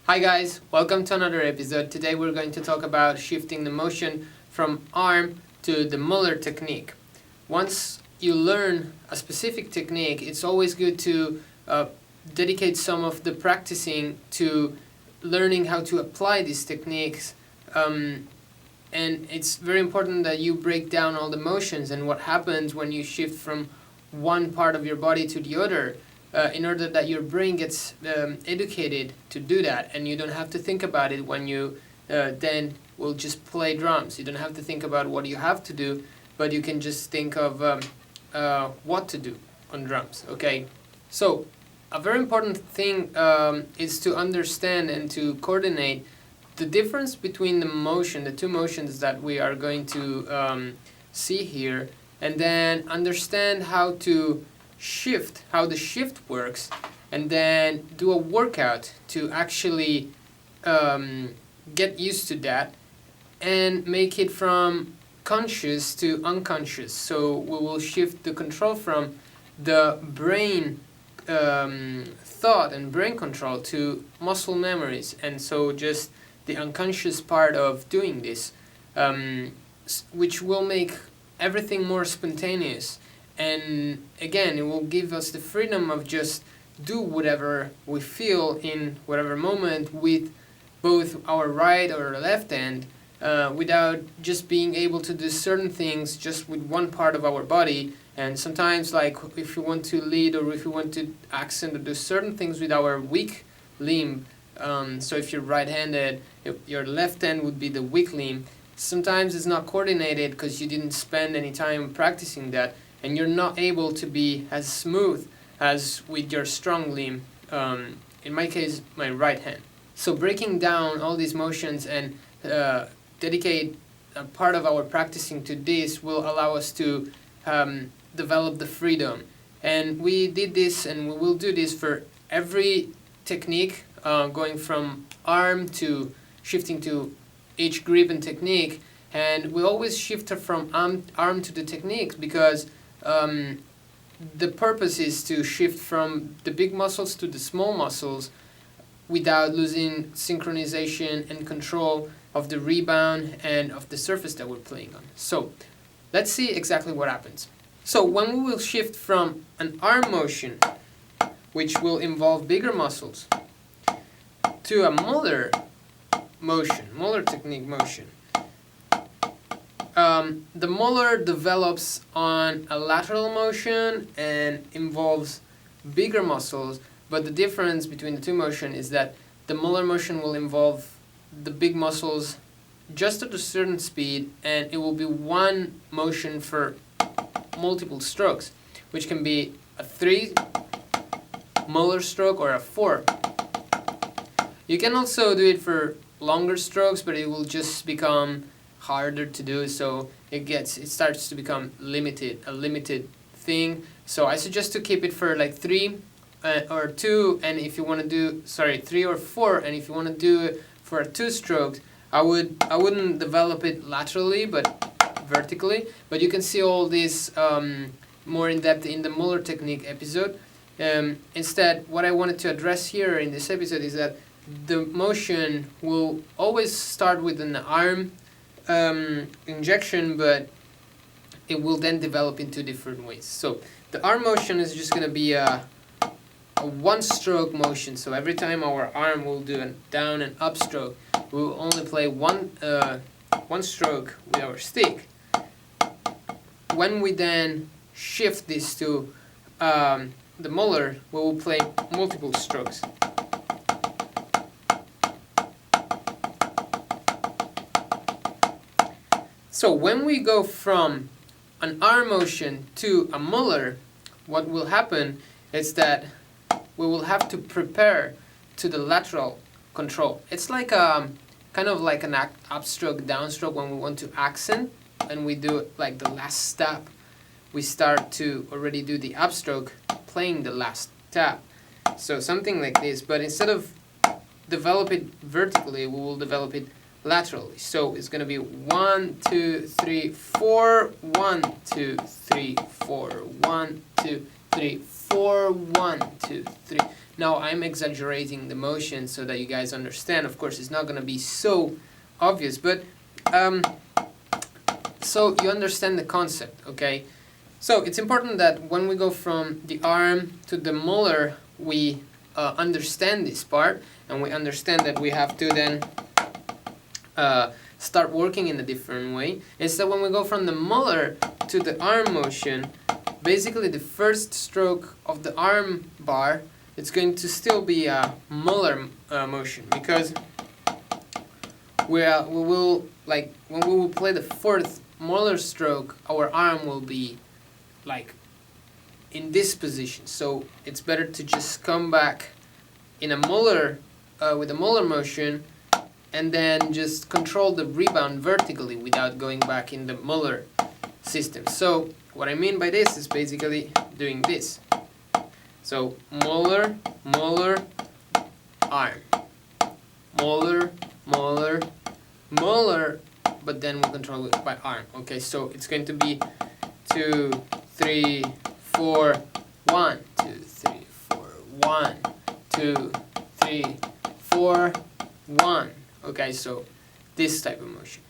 Hi guys, welcome to another episode. Today we're going to talk about shifting the motion from arm to the Moeller technique. Once you learn a specific technique, it's always good to dedicate some of the practicing to learning how to apply these techniques. And it's very important that you break down all the motions and what happens when you shift from one part of your body to the other. In order that your brain gets educated to do that, and you don't have to think about it when you then will just play drums. You don't have to think about what you have to do, but you can just think of what to do on drums. Okay, so a very important thing is to understand and to coordinate the difference between the two motions that we are going to see here, and then understand how to shift, how the shift works, and then do a workout to actually get used to that and make it from conscious to unconscious. So we will shift the control from the brain thought and brain control to muscle memories, and so just the unconscious part of doing this, which will make everything more spontaneous. And again, it will give us the freedom of just do whatever we feel in whatever moment with both our right or left hand, without just being able to do certain things just with one part of our body. And sometimes, like if you want to lead or if you want to accent or do certain things with our weak limb, so if you're right-handed, your left hand would be the weak limb. Sometimes it's not coordinated because you didn't spend any time practicing that, and you're not able to be as smooth as with your strong limb, in my case, my right hand. So breaking down all these motions and dedicate a part of our practicing to this will allow us to develop the freedom. And we did this, and we will do this for every technique, going from arm to shifting to each grip and technique. And we always shift from arm to the techniques because the purpose is to shift from the big muscles to the small muscles without losing synchronization and control of the rebound and of the surface that we're playing on. So let's see exactly what happens. So when we will shift from an arm motion, which will involve bigger muscles, to a Moeller motion, Moeller technique motion, the Moeller develops on a lateral motion and involves bigger muscles, but the difference between the two motions is that the Moeller motion will involve the big muscles just at a certain speed, and it will be one motion for multiple strokes, which can be a 3 Moeller stroke or a 4. You can also do it for longer strokes, but it will just become harder to do, so it starts to become a limited thing. So I suggest to keep it for like 3 or 2, and if you want to do 3 or 4, and if you want to do it for a 2 stroke, I wouldn't develop it laterally but vertically. But you can see all this more in depth in the Moeller technique episode. Instead, what I wanted to address here in this episode is that the motion will always start with an arm injection, but it will then develop into different ways. So the arm motion is just going to be a one stroke motion. So every time our arm will do a down and up stroke, we will only play one stroke with our stick. When we then shift this to the Moeller, we will play multiple strokes. So when we go from an arm motion to a Moeller, what will happen is that we will have to prepare to the lateral control. It's like kind of like an upstroke, downstroke when we want to accent, and we do it like the last step. We start to already do the upstroke playing the last tap. So something like this, but instead of develop it vertically, we will develop it laterally. So it's going to be 1, 2, 3, 4, 1, 2, 3, 4, 1, 2, 3, 4, 1, 2, 3. Now I'm exaggerating the motion so that you guys understand. Of course, it's not going to be so obvious, but so you understand the concept, okay? So it's important that when we go from the arm to the molar, we understand this part, and we understand that we have to then start working in a different way. Instead, when we go from the molar to the arm motion, basically the first stroke of the arm bar, it's going to still be a molar motion, because we will, like, when we will play the fourth molar stroke, our arm will be like in this position. So it's better to just come back in a molar with a molar motion, and then just control the rebound vertically without going back in the molar system. So what I mean by this is basically doing this. So molar, molar, arm, molar, molar, molar, but then we'll control it by arm. Okay, so it's going to be 2, 3, 4, 1, 2, 3, 4, 1, 2, 3, 4, 1. Okay, so this type of motion.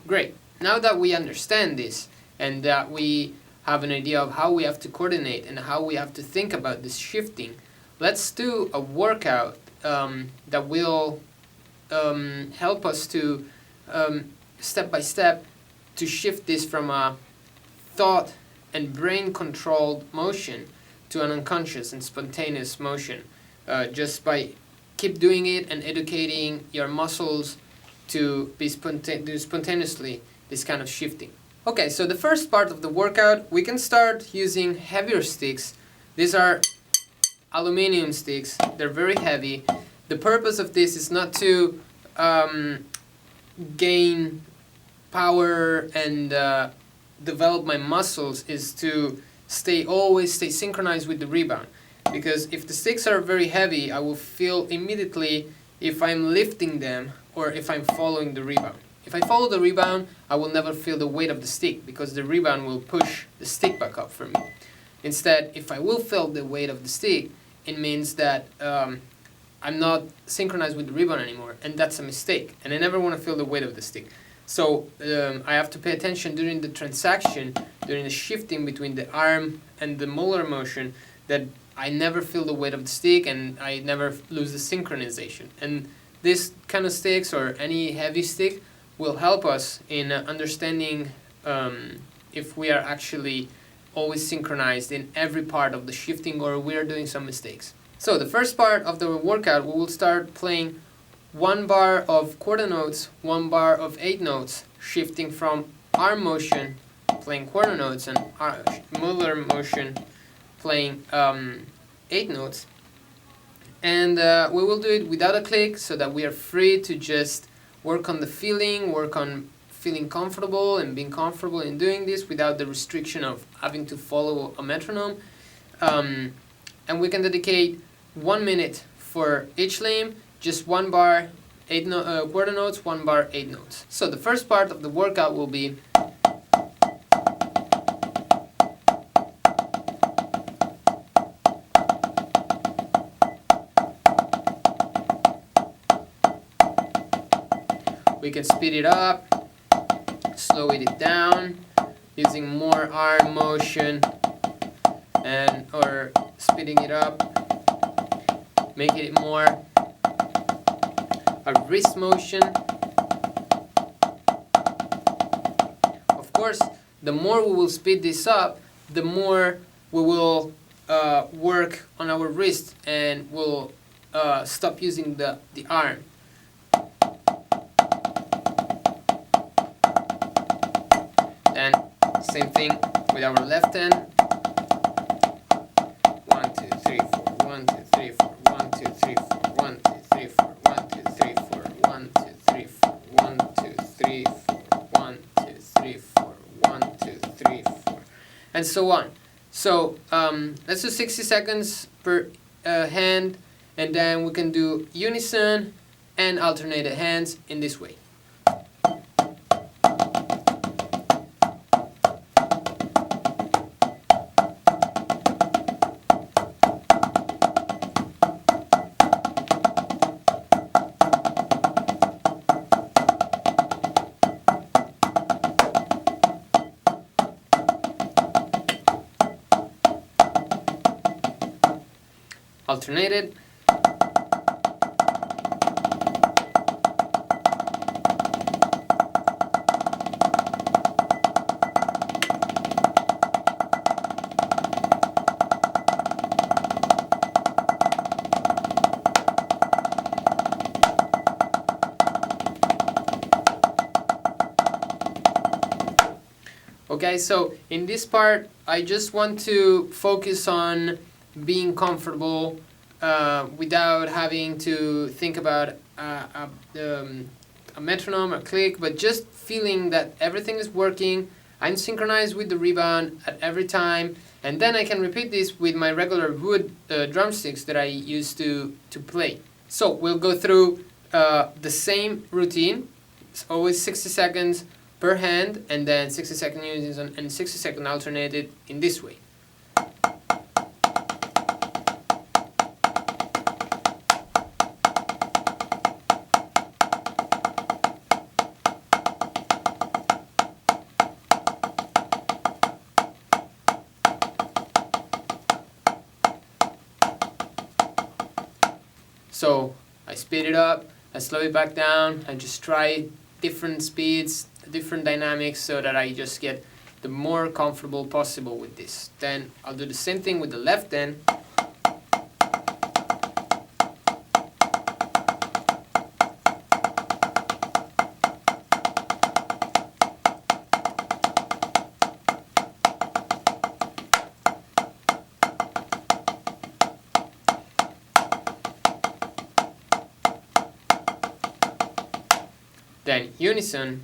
Great. Now that we understand this, and that we have an idea of how we have to coordinate and how we have to think about this shifting, let's do a workout that will help us to step by step to shift this from a thought and brain controlled motion to an unconscious and spontaneous motion, just by keep doing it and educating your muscles to be do spontaneously this kind of shifting. Okay, so the first part of the workout, we can start using heavier sticks. These are aluminum sticks. They're very heavy. The purpose of this is not to gain power and develop my muscles, is to always stay synchronized with the rebound. Because if the sticks are very heavy, I will feel immediately if I'm lifting them or if I'm following the rebound. If I follow the rebound, I will never feel the weight of the stick, because the rebound will push the stick back up for me. Instead, if I will feel the weight of the stick, it means that I'm not synchronized with the rebound anymore, and that's a mistake. And I never want to feel the weight of the stick. So I have to pay attention during the transaction, during the shifting between the arm and the molar motion, that I never feel the weight of the stick and I never lose the synchronization. And this kind of sticks, or any heavy stick, will help us in understanding if we are actually always synchronized in every part of the shifting, or we are doing some mistakes. So the first part of the workout, we will start playing 1 bar of quarter notes, 1 bar of 8 notes, shifting from arm motion, playing quarter notes, and molar motion, playing 8 notes. And we will do it without a click, so that we are free to just work on the feeling, work on feeling comfortable and being comfortable in doing this without the restriction of having to follow a metronome. And we can dedicate 1 minute for each limb, just 1 bar, 8 quarter notes, 1 bar, 8 notes. So the first part of the workout will be we can speed it up, slow it down, using more arm motion, and or speeding it up, making it more a wrist motion. Of course, the more we will speed this up, the more we will work on our wrist, and we'll stop using the arm. Then same thing with our left hand. 1, 2, 3, 4. 1, 2, 3, 4. 1, 2, 3, 4. 1, 2, 3, 4. 1, 2, 3, 4. 1, 2, 3, 4. 1, 2, 3, 4. 1, 2, 3, 4. 1, 2, 3, 4. And so on. So let's do 60 seconds per hand, and then we can do unison and alternated hands in this way. alternated. Okay, so in this part, I just want to focus on being comfortable without having to think about a metronome or click, but just feeling that everything is working. I'm synchronized with the rebound at every time, and then I can repeat this with my regular wood drumsticks that I used to play. So we'll go through the same routine. It's always 60 seconds per hand, and then 60-second unison and 60-second alternated in this way. So I speed it up, I slow it back down, I just try different speeds, different dynamics, so that I just get the more comfortable possible with this. Then I'll do the same thing with the left hand. Then unison.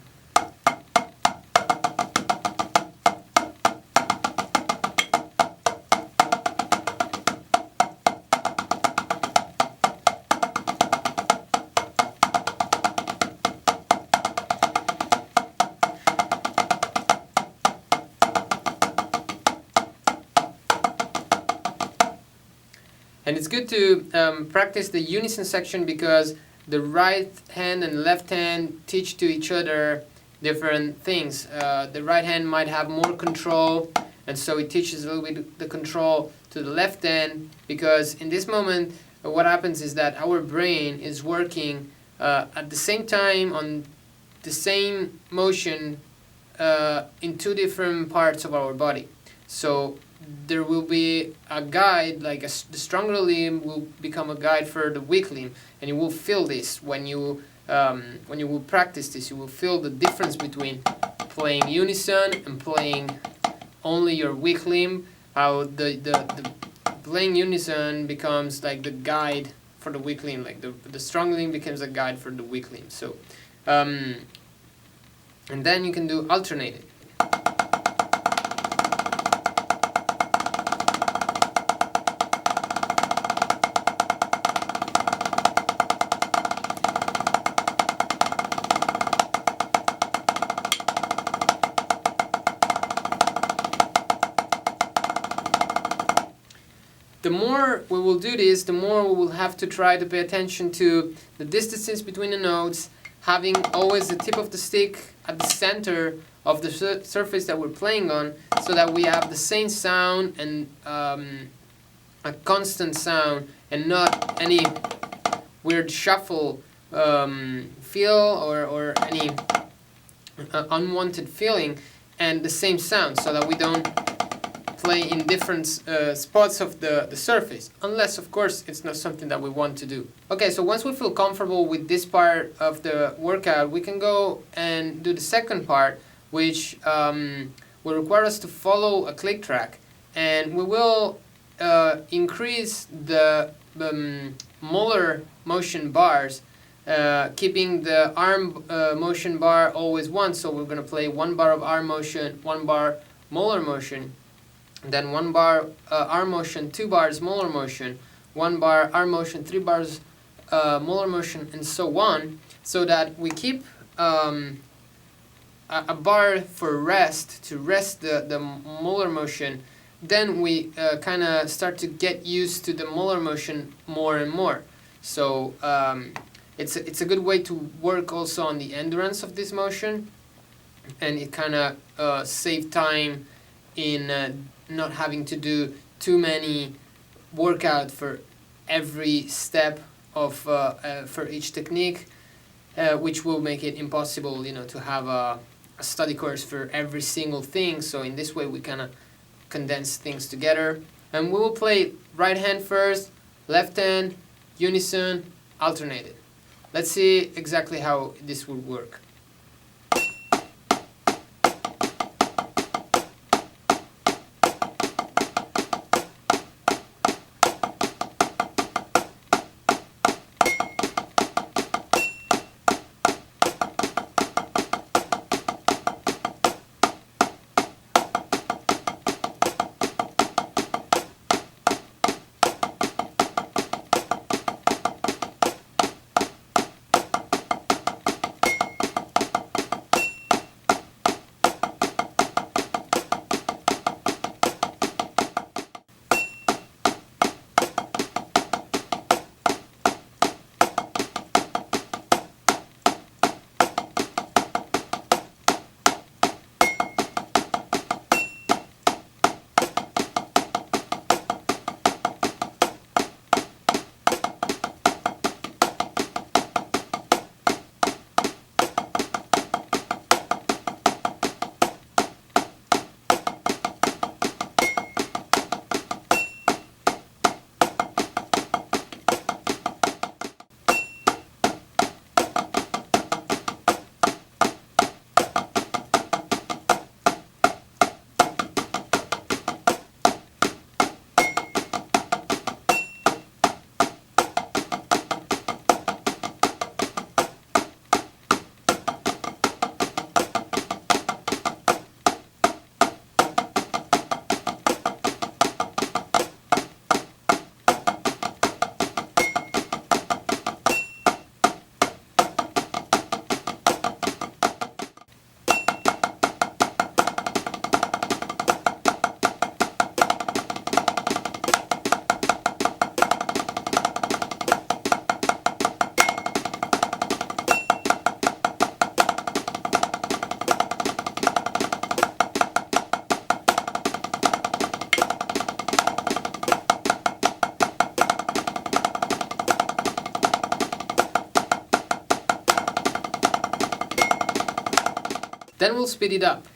And it's good to practice the unison section, because the right hand and left hand teach to each other different things. The right hand might have more control, and so it teaches a little bit the control to the left hand, because in this moment what happens is that our brain is working at the same time on the same motion in two different parts of our body. So there will be a guide, like the stronger limb will become a guide for the weak limb, and you will feel this when you will practice this. You will feel the difference between playing unison and playing only your weak limb. How the playing unison becomes like the guide for the weak limb, like the strong limb becomes a guide for the weak limb. So, and then you can do alternated. The more we will do this, the more we will have to try to pay attention to the distances between the notes, having always the tip of the stick at the center of the surface that we're playing on, so that we have the same sound and a constant sound, and not any weird shuffle feel or any unwanted feeling, and the same sound, so that we don't play in different spots of the surface, unless of course it's not something that we want to do. Okay, so once we feel comfortable with this part of the workout, we can go and do the second part, which will require us to follow a click track, and we will increase the Moeller motion bars, keeping the arm motion bar always one. So we're going to play 1 bar of arm motion, 1 bar Moeller motion, then 1 bar arm motion, 2 bars Moeller motion, 1 bar arm motion, 3 bars Moeller motion, and so on, so that we keep a bar for rest, to rest the Moeller motion. Then we kind of start to get used to the Moeller motion more and more. So it's a good way to work also on the endurance of this motion, and it kind of save time in not having to do too many workout for every step of for each technique, which will make it impossible, to have a study course for every single thing. So in this way we kind of condense things together, and we will play right hand first, left hand, unison, alternated. Let's see exactly how this would work. Then we'll speed it up.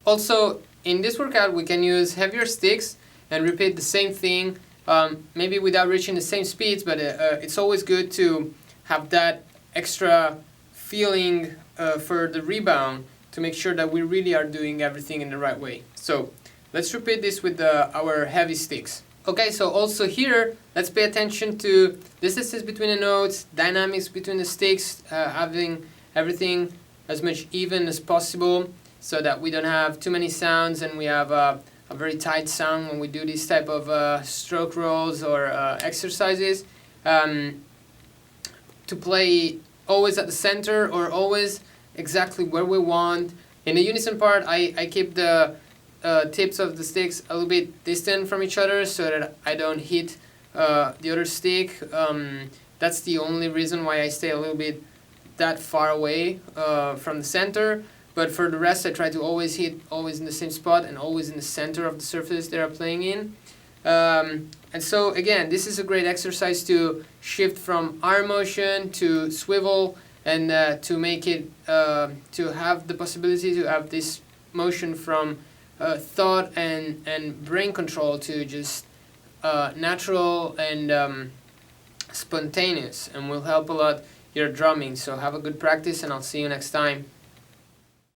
Also, in this workout we can use heavier sticks and repeat the same thing, maybe without reaching the same speeds, but it's always good to have that extra feeling for the rebound to make sure that we really are doing everything in the right way. So let's repeat this with our heavy sticks. Okay, so also here, let's pay attention to distances between the notes, dynamics between the sticks, having everything as much even as possible so that we don't have too many sounds and we have a very tight sound when we do these type of stroke rolls or exercises. To play always at the center or always exactly where we want, In the unison part, I keep the tips of the sticks a little bit distant from each other so that I don't hit the other stick. That's the only reason why I stay a little bit that far away from the center. But for the rest, I try to always hit always in the same spot and always in the center of the surface they are playing in. And so again, this is a great exercise to shift from arm motion to swivel, and to make it to have the possibility to have this motion from thought and brain control to just natural and spontaneous, and will help a lot your drumming. So have a good practice, and I'll see you next time.